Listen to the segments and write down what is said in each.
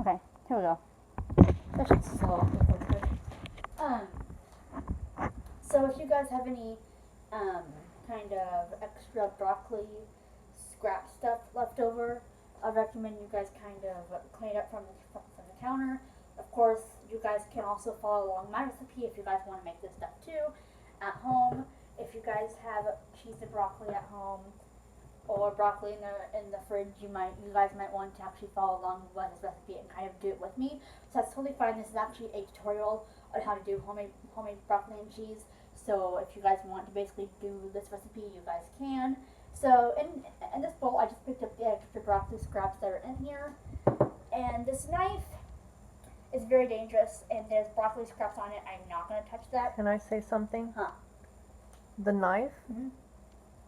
Okay, here we go. That should solve the focus. So if you guys have any kind of extra broccoli scrap stuff left over, I recommend you guys kind of clean it up from the counter. Of course, you guys can also follow along my recipe if you guys want to make this stuff too at home. If you guys have cheese and broccoli at home, or broccoli in the fridge, you guys might want to actually follow along with this recipe and kind of do it with me. So that's totally fine. This is actually a tutorial on how to do homemade broccoli and cheese. So if you guys want to basically do this recipe, you guys can. So in this bowl, I just picked up the extra broccoli scraps that are in here, and this knife is very dangerous, and there's broccoli scraps on it. I'm not going to touch that. Can I say something? Huh. The knife Mm-hmm.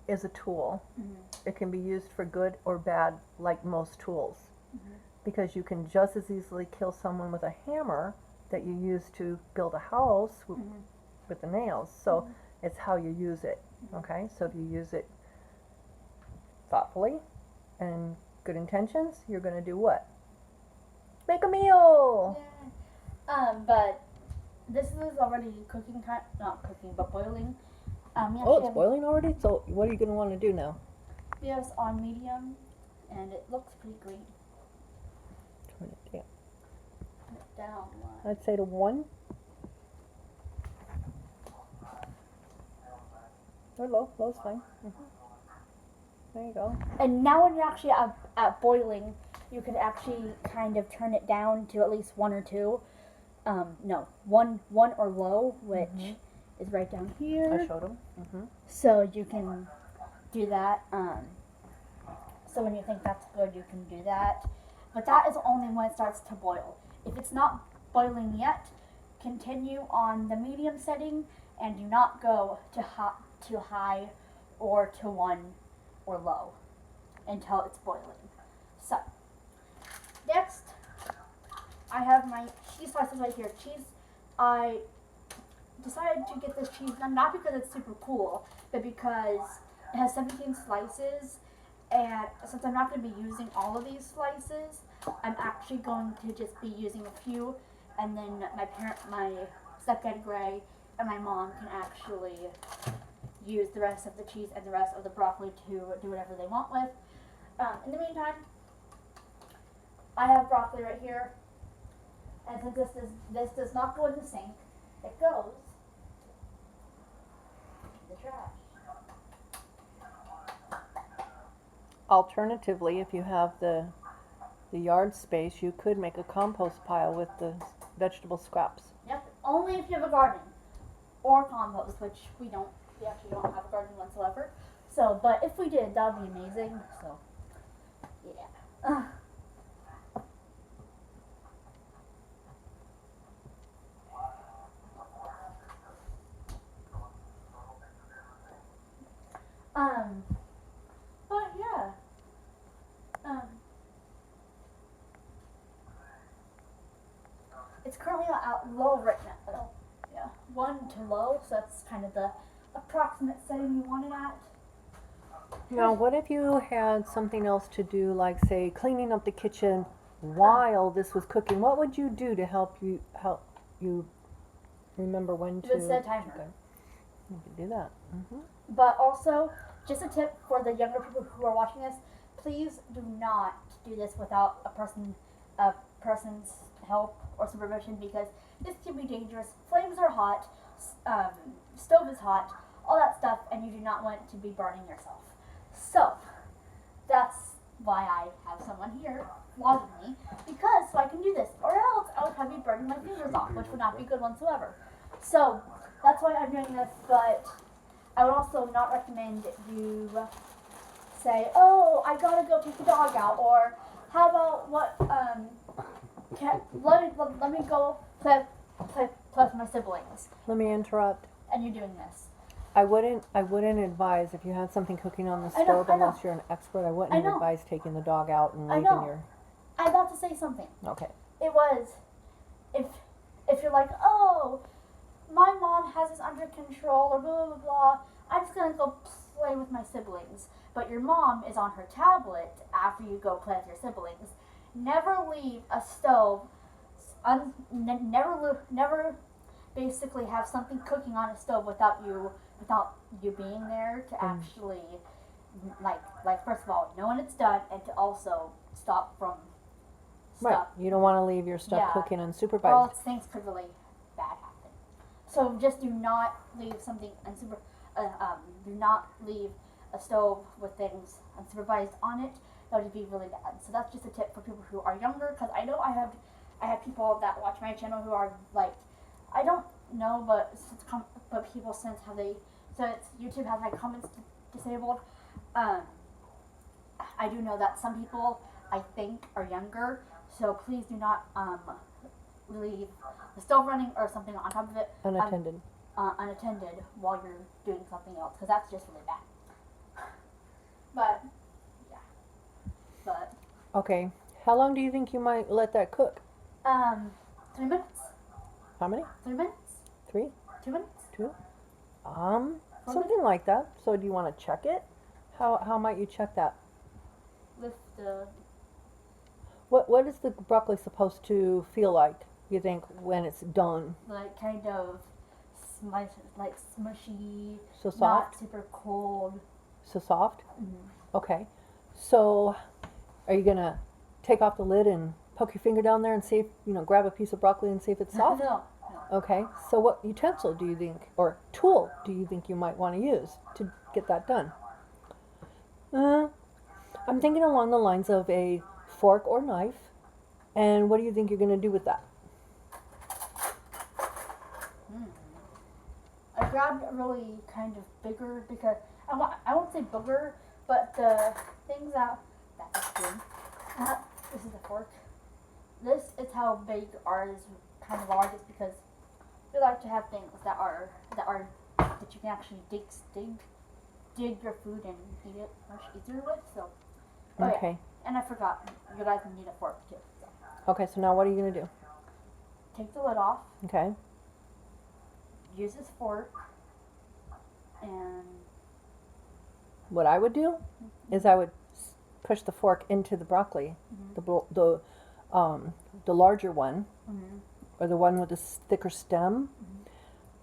is a tool. Mm-hmm. It can be used for good or bad, like most tools. Mm-hmm. Because you can just as easily kill someone with a hammer that you use to build a house Mm-hmm. with the nails. So Mhm. it's how you use it. Mm-hmm. Okay? So if you use it thoughtfully and good intentions, you're going to do what? Make a meal! Yeah. But this is already cooking time, not cooking, but boiling. We Oh, actually it's boiling already? So what are you going to want to do now? we have this on medium, and it looks pretty great. Turn it down. Turn it down one. I'd say to 1. Or low. Low's fine. There you go. And now when you're actually at boiling, you can actually kind of turn it down to at least 1 or 2. No, one or low, which is right down here. I showed him. So you can do that. So when you think that's good, you can do that. But that is only when it starts to boil. If it's not boiling yet, continue on the medium setting and do not go to high or to 1 or low until it's boiling. So next, I have my cheese slices right here. I decided to get this cheese not because it's super cool, but because it has 17 slices, and since I'm not going to be using all of these slices, I'm actually going to just be using a few, and then my stepdad Gray and my mom can actually use the rest of the cheese and the rest of the broccoli to do whatever they want with. In the meantime, I have broccoli right here, and since this does not go in the sink, it goes in the trash. Alternatively, if you have the yard space, you could make a compost pile with the vegetable scraps. Yep, only if you have a garden or compost, which we don't. We actually don't have a garden whatsoever. So, but if we did, that would be amazing. So, yeah. But yeah. It's currently at low right now. Oh, yeah, 1 to low, so that's kind of the approximate setting you want it at. Now, what if you had something else to do, like say cleaning up the kitchen while this was cooking? What would you do to help you remember when to? You would set a timer. Okay. You could do that. But also, just a tip for the younger people who are watching this: please do not do this without a person's help or supervision, because this can be dangerous. Flames are hot, stove is hot, all that stuff, and you do not want to be burning yourself. So that's why I have someone here vlogging me, because so I can do this, or else I would probably be burning my fingers off, which would not be good whatsoever. So that's why I'm doing this. But I would also not recommend you say, "Oh, I gotta go take the dog out," or "How about let me go play with my siblings," Let me interrupt. and you're doing this. I wouldn't advise if you had something cooking on the I know, stove, I know. unless you're an expert. I I wouldn't know. advise taking the dog out and I leaving know. your. I'm about to say something. Okay. It was, if you're like, "Oh, my mom has this under control," or blah blah blah, I'm just gonna go play with my siblings. But your mom is on her tablet after you go play with your siblings, never leave a stove. Never basically have something cooking on a stove without you being there to actually like first of all know when it's done and to also stop from Right. stuff. You don't want to leave your stuff Yeah. cooking Or unsupervised. else things could really bad happen. So just do not leave something do not leave a stove with things unsupervised on it. That would be really bad. So that's just a tip for people who are younger, because I know I have people that watch my channel who are like, I don't know, but people since YouTube has my comments disabled. I do know that some people I think are younger, so please do not leave the stove running or something on top of it Unattended. unattended while you're doing something else, because that's just really bad. But yeah, but Okay. How long do you think you might let that cook? 3 minutes, How many? 3 minutes, 3? 2 minutes. 2? Something. Something like that. So do you want to check it? How might you check that? With the What is the broccoli supposed to feel like, you think, when it's done? like kind of like smushy, So soft? not super cold. So soft? Mm-hmm. Okay. So are you going to take off the lid and poke your finger down there and see if, grab a piece of broccoli and see if it's soft? No. Okay. So what utensil do you think, or tool do you think you might want to use to get that done? I'm thinking along the lines of a fork or knife. And what do you think you're going to do with that? I grabbed a really kind of bigger, because I won't say booger, but the things that's good. This is a fork. This is how big ours kind of are, just because we like to have things that you can actually dig your food and eat it much easier with. So Okay. yeah. And I forgot, you guys need a fork too. So Okay, so now what are you going to do? take the lid off. Okay. Use this fork, and What I would do is I would push the fork into the broccoli, the larger one, or the one with the thicker stem.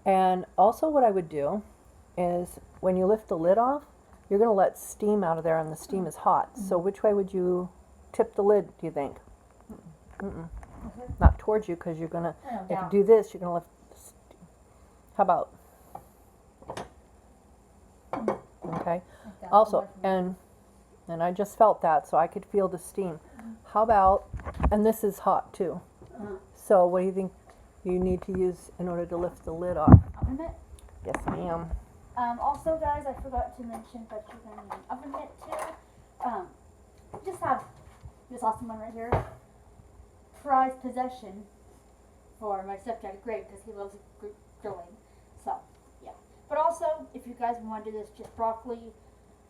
And also what I would do is when you lift the lid off, you're going to let steam out of there, and the steam is hot. So which way would you tip the lid, do you think? Not towards you, because you're going to, if you down. do this, you're going to lift the steam. How about? Okay. Like that. Also, and I just felt that, so I could feel the steam. How about, and this is hot too. So what do you think you need to use in order to lift the lid off? Oven mitt. Yes, ma'am. Also, guys, I forgot to mention that you're going to need an oven mitt too. Just have this awesome one right here. Prized possession for my stepdad. Great, because he loves grilling. So, yeah. But also, if you guys want to do this, just broccoli,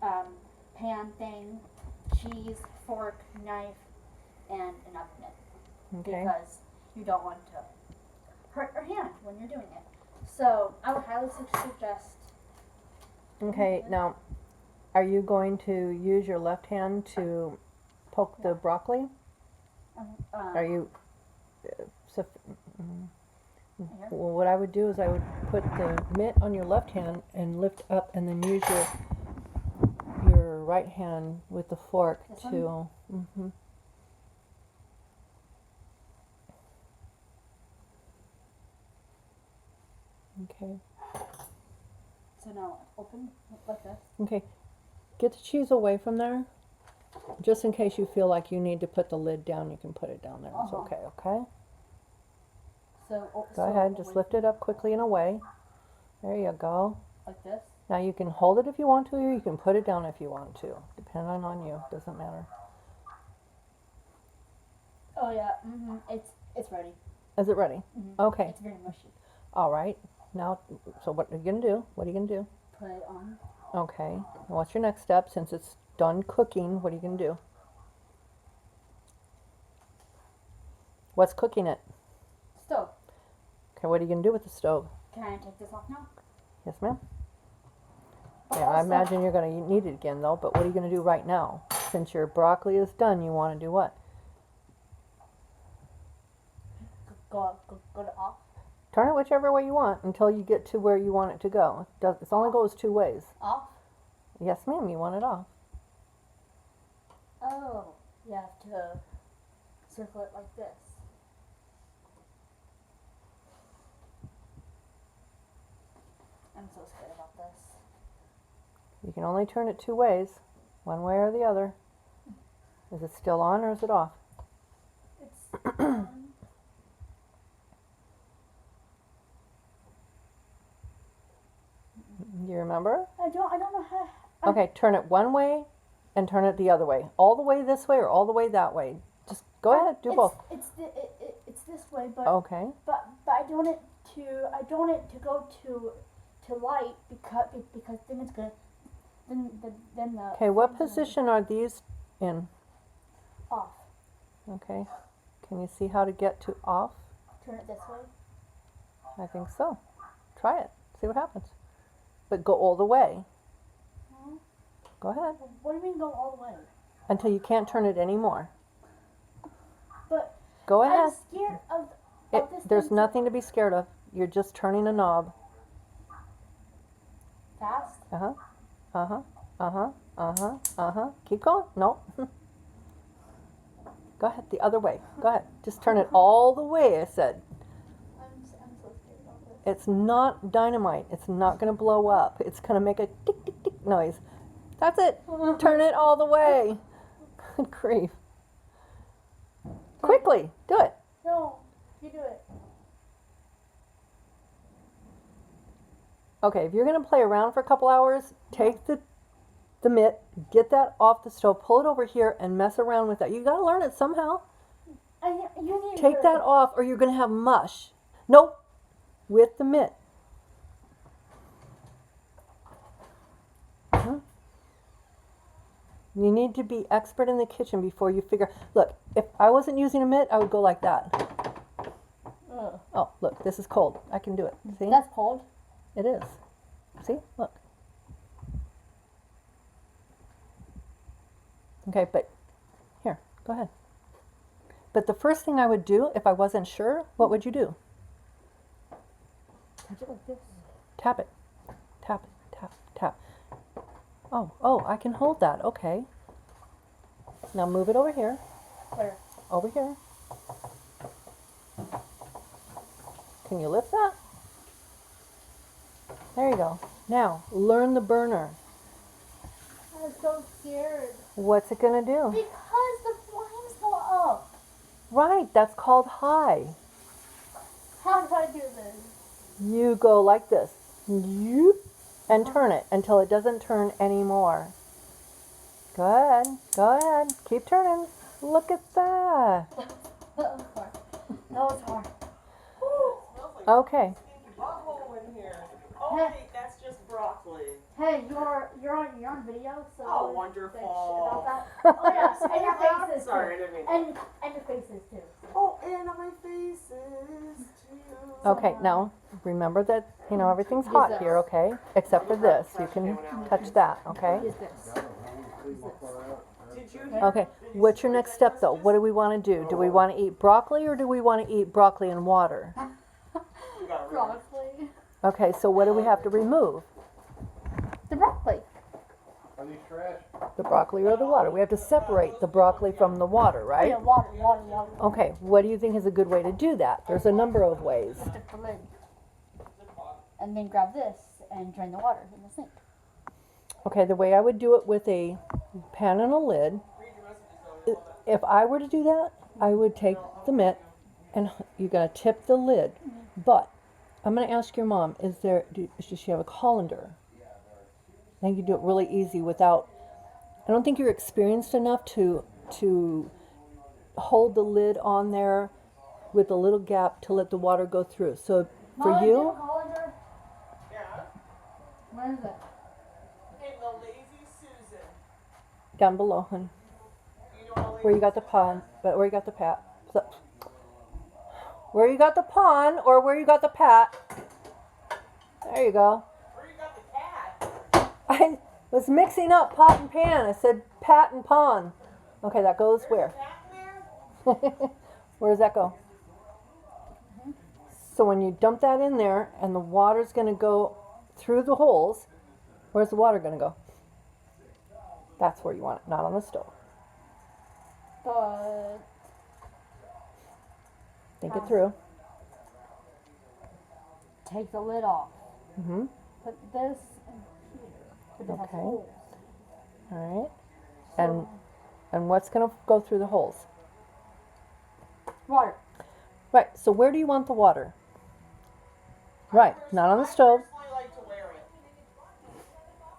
pan thing, cheese, fork, knife, and an oven mitt. Okay. Because you don't want to hurt your hand when you're doing it. So, I would highly suggest. Okay, now, are you going to use your left hand to poke the broccoli? Are you, well, what I would do is I would put the mitt on your left hand and lift up, and then use your right hand with the fork This to, Okay. So now open like this. Okay. Get the cheese away from there. Just in case you feel like you need to put the lid down, you can put it down there. It's okay, okay? So Go ahead, just lift it up quickly and away. There you go. like this. Now you can hold it if you want to, or you can put it down if you want to. Depending on you, doesn't matter. Oh yeah. It's ready. Is it ready? Okay. It's very mushy. All right. Now, so what are you gonna do? What are you gonna do? Put it on. Okay. Now what's your next step? Since it's done cooking, what are you gonna do? What's cooking it? Stove. Okay, what are you gonna do with the stove? Can I take this off now? Yes, ma'am. But Yeah, I also- imagine you're gonna need it again though, but what are you gonna do right now? Since your broccoli is done, you wanna do what? go to off. Turn it whichever way you want until you get to where you want it to go. It only goes two ways. Off. Yes, ma'am, you want it off. Oh, you have to circle it like this. I'm so scared about this. You can only turn it two ways, one way or the other. Is it still on or is it off? It's Do you remember? I don't know how. Okay, turn it one way and turn it the other way. All the way this way or all the way that way. Just go ahead, do both. It's this way, but Okay. but I don't want it to go to light because then it's gonna then the Okay, what thing's gonna be position are these in? off. Okay. Can you see how to get to off? Turn it this way. I think so. Try it. See what happens. But go all the way. Hmm? Go ahead. What do you mean go all the way? Until you can't turn it anymore. But Go I'm ahead. scared of this. There's thing nothing to be scared of. You're just turning a knob. fast. Uh-huh. Uh-huh. Uh-huh. Uh-huh. Uh-huh. Keep going. No. Go ahead. The other way. Go ahead. Just turn it all the way, I said. I'm so scared about this. It's not dynamite. It's not going to blow up. It's going to make a tick, tick, tick noise. That's it. Turn it all the way. Good grief. Quickly. Do it. No, you do it. Okay, if you're going to play around for a couple hours, take the mitt, get that off the stove, pull it over here, and mess around with that. You got to learn it somehow. You need Take that off or you're going to have mush. Nope. With the mitt. You need to be expert in the kitchen before you figure. Look, if I wasn't using a mitt, I would go like that. Ugh. Oh, look, this is cold. I can do it. See? That's cold. It is. See? Look. Okay, but here, go ahead. But the first thing I would do, if I wasn't sure, what would you do? Touch it like this. Tap it. Tap it. Tap. Tap. Oh, I can hold that. Okay. Now move it over here. Where? Over here. Can you lift that? There you go. Now, learn the burner. I'm so scared. What's it going to do? Because the flames go up. Right, that's called high. How do I do this? You go like this. Yoop, and turn it until it doesn't turn anymore. Go ahead. Go ahead. Keep turning. Look at that. That was hard. That was hard. Okay. Butthole in here. Oh Hey. wait, that's just broccoli. Hey, you're on video, so Oh, say wonderful. shit about that. Oh yeah, and your faces Sorry, I too. didn't mean. And your faces too. Oh, and on my faces too. Okay, now remember that, everything's hot here, okay? Except for this. You can touch that, okay? Use this. Did you hear? Okay, what's your next step though? What do we want to do? Do we want to eat broccoli or do we want to eat broccoli and water? You got really- Broccoli. Okay, so what do we have to remove? The broccoli. Are these trash? The broccoli or the water? We have to separate the broccoli from the water, Oh, right? yeah, water. Okay, what do you think is a good way to do that? There's a number of ways. Stick the lid. And then grab this and drain the water in the sink. Okay, the way I would do it with a pan and a lid, if I were to do that, I would take the mitt and you gotta tip the lid. But I'm gonna ask your mom, does she have a colander? I think you do it really easy without, I don't think you're experienced enough to hold the lid on there with a little gap to let the water go through. So for Mom, do you have you, a colander? Yeah. Where is it? Hey, the lazy Susan. down below, honey, You know what where you got the pond, but where you got the pat. So, where you got the pond or where you got the pat. There you go. Where you got the cat? I was mixing up pot and pan. I said pat and pond. Okay, that goes where? Cat in there? Where does that go? So when you dump that in there and the water's going to go through the holes, where's the water going to go? That's where you want it, not on the stove. But Think it through. take the lid off. Mm-hmm. Put this in here. But it has Okay. holes. All right. And what's going to go through the holes? Water. Right. So where do you want the water? Right. Not on the stove. I personally like to wear it.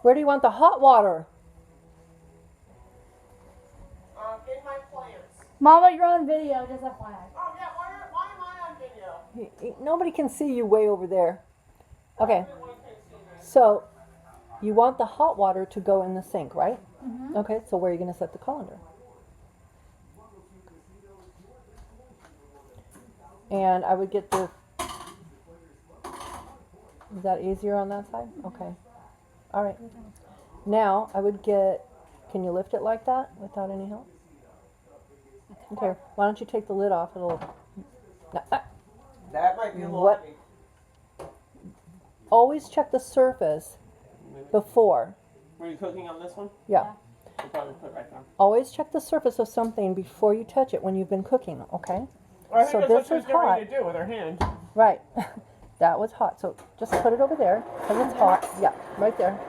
Where do you want the hot water? In my plants. Mama, you're on video. Just FYI. Oh yeah, why am I on video? Nobody can see you way over there. Okay. Everyone can see me. So you want the hot water to go in the sink, right? Mm-hmm. Okay. So where are you going to set the colander? And I would get the. Is that easier on that side? Okay. All right. Now I would get. Can you lift it like that without any help? Okay. Why don't you take the lid off? It'll. That might be a little What? heavy. Always check the surface before. Were you cooking on this one? Yeah. We'll probably put it right there. Always check the surface of something before you touch it when you've been cooking. Okay. I think So that's this what she was is getting ready hot. to do with her hand. Right. That was hot. So just put it over there because it's hot. Yeah. Right there.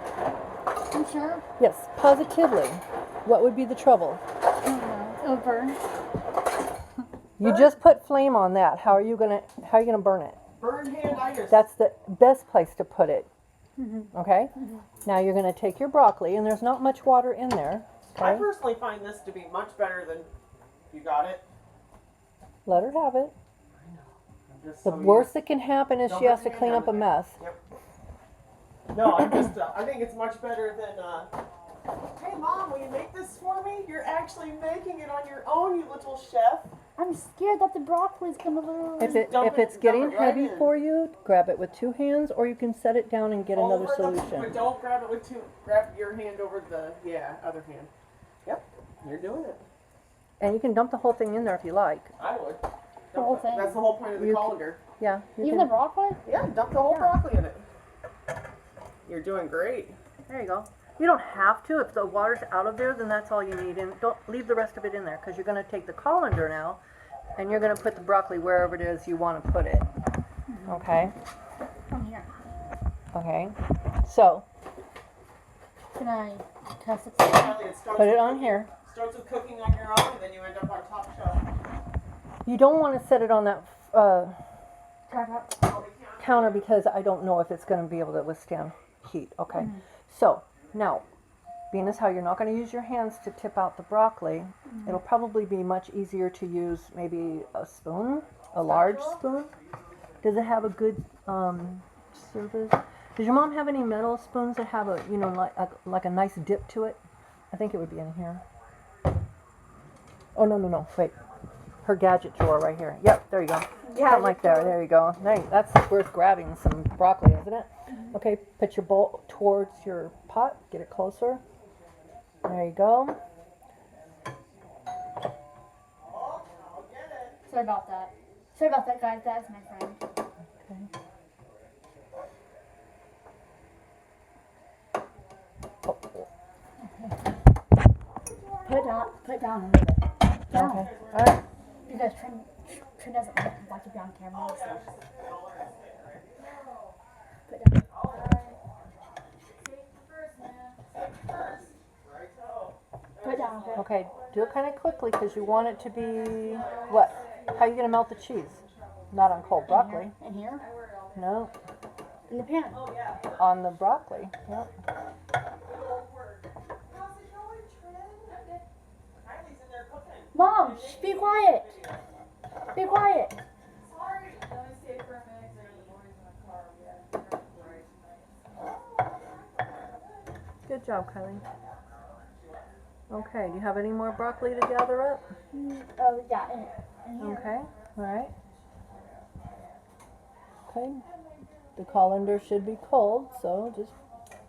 I'm sure. Yes. Positively. What would be the trouble? It'll burn. You just put flame on that. How are you gonna burn it? Burn hand itis. That's the best place to put it. Okay? Now you're gonna take your broccoli, and there's not much water in there. I Okay? personally find this to be much better than you got it. Let her have it. Just The so you- worst that can happen is Don't she has put to your clean hand up a on it. mess. No, I'm just. I think it's much better than. Hey, Mom, will you make this for me? You're actually making it on your own, you little chef. I'm scared that the broccoli's gonna literally. Dump If it's it getting right heavy in. for you, grab it with two hands, or you can set it down and get another Over the- solution. but don't grab it with two. Grab your hand over the other hand. Yep, you're doing it. And you can dump the whole thing in there if you like. I would. The whole thing. That's the whole point of the You colander. Yeah. You Even can, the broccoli? Yeah, dump the whole broccoli in it. You're doing great. there you go. You don't have to. If the water's out of there, then that's all you need. And don't leave the rest of it in there because you're going to take the colander now and you're going to put the broccoli wherever it is you want to put it. Okay? From here. Okay. So, Can I test it? Kelly, it starts put it with on cooking- here. Starts with cooking on your own, and then you end up on top shelf. You don't want to set it on that Tripod. counter because I don't know if it's going to be able to withstand heat. Okay. So, now, being as how you're not going to use your hands to tip out the broccoli, it'll probably be much easier to use maybe a spoon, a large spoon. Does it have a good surface? Does your mom have any metal spoons that have a, you know, like a nice dip to it? I think it would be in here. Oh, no, wait. Her gadget drawer right here. Yep, there you go. Something like there. There you go. That's worth grabbing some broccoli, isn't it? Okay, put your bowl towards your pot. Get it closer. There you go. Sorry about that. Sorry about that, guys. That is my friend. Okay. Oh, Put it down a little bit. Down. okay. All right. Because Trin doesn't like to be on camera. So. Put it down. Put it down. Okay. Okay, do it kind of quickly because you want it to be what? How are you going to melt the cheese? Not on cold broccoli. In here. No, In the pan. on the broccoli. Yep. Mom, shh, be quiet. Be quiet. Good job, Kylie. Okay, do you have any more broccoli to gather up? Oh, yeah. In here. Okay, all right. Okay, the colander should be cold, so just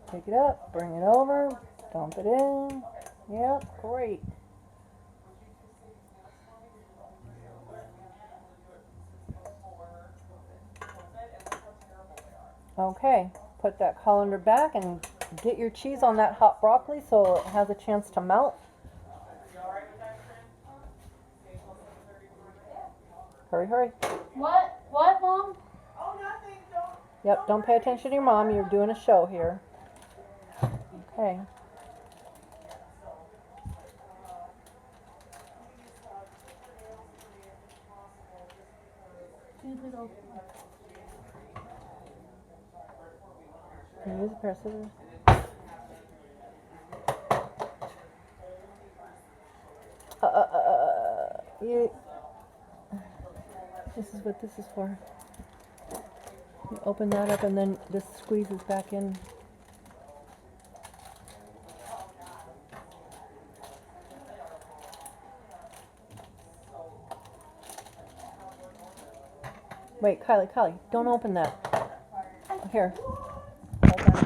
pick it up, bring it over, dump it in. Yep, great. Okay, put that colander back and get your cheese on that hot broccoli so it has a chance to melt. Hurry, hurry. What? What, Mom? Oh, nothing. Don't. Yep, don't pay attention to your mom. You're doing a show here. Okay. Can you please open? Can you use a pair of scissors? You. This is what this is for. You open that up and then this squeezes back in. Wait, Kylie, don't open that. Here. Hold on.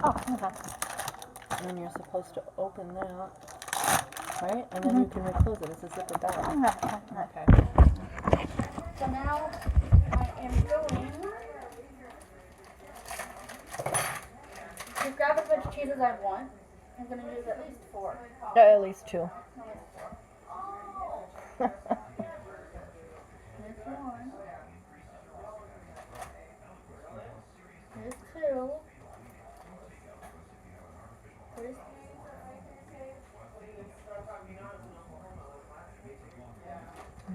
Oh, okay. And then you're supposed to open that, right? And then you can reclose it. It's a zipper bag. Okay. So now I am going to grab as much cheese as I want. I'm going to use at least 4. At least 2. There's 1. There's 2. There's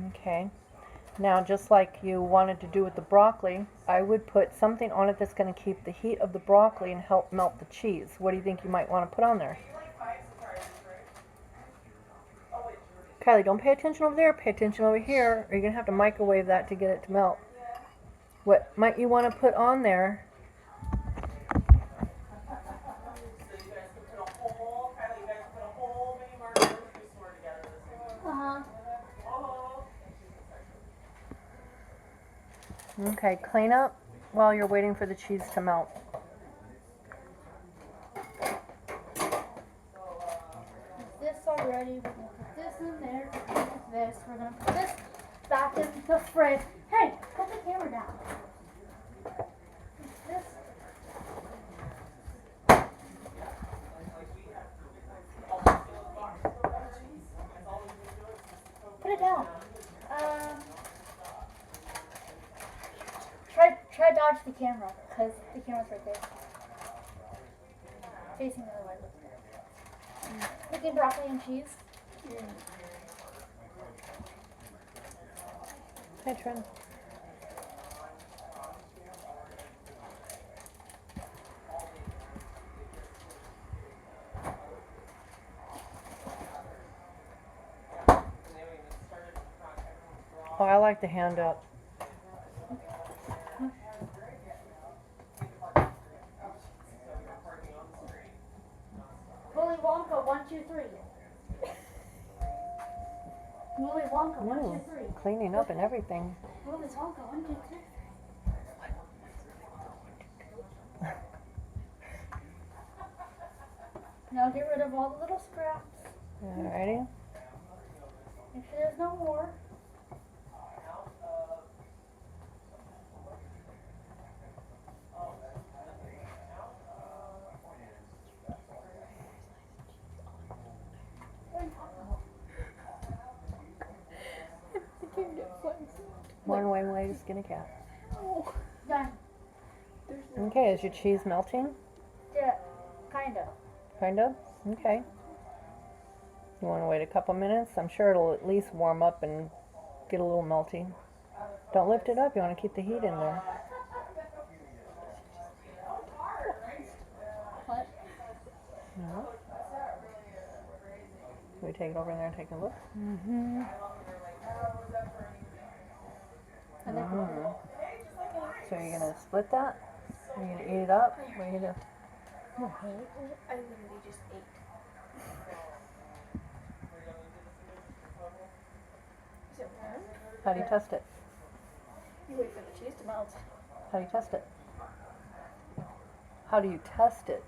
Okay. Now, just like you wanted to do with the broccoli, I would put something on it that's going to keep the heat of the broccoli and help melt the cheese. What do you think you might want to put on there? Kylie, don't pay attention over there. Pay attention over here, or you're going to have to microwave that to get it to melt. What might you want to put on there? Okay, clean up while you're waiting for the cheese to melt. this already. We're going to put this in there. This. We're going to put this back in the fridge. Hey, put the camera down. This. Put it down. Try dodge the camera, because the camera's right there. Facing the other way. Picking broccoli and cheese. Hey, Trin. Oh, I like the hand up. Willy Wonka, 1, 2, 3. Willy Wonka, 1, 2, 3. Cleaning up and everything. Willy Wonka, 1, 2, 3. Now get rid of all the little scraps. Alrighty. Make sure there's no more. One way to skin a cat. Done. Okay, is your cheese melting? Yeah, kind of. Kind of? Okay. You want to wait a couple minutes? I'm sure it'll at least warm up and get a little melty. Don't lift it up. You want to keep the heat in there. What? No. Can we take it over in there and take a look? Mm-hmm. Mm. So you're going to split that? Are you going to eat it up? What are you going to do? I literally just ate. Is it warm? How do you test it? You wait for the cheese to melt. How do you test it? How do you test it?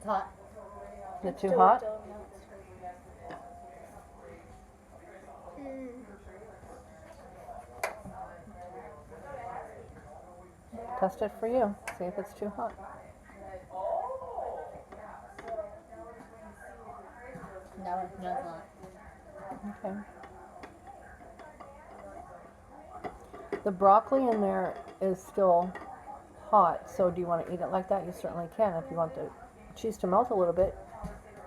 It's hot. Is it too hot? Test it for you. See if it's too hot. No, it's not. Okay. The broccoli in there is still hot, so do you want to eat it like that? You certainly can. If you want the cheese to melt a little bit,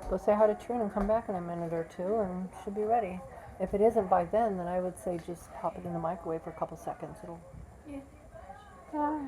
go say hi to Trina and come back in a minute or two and it should be ready. If it isn't by then I would say just pop it in the microwave for a couple seconds. It'll. Yeah. Ah.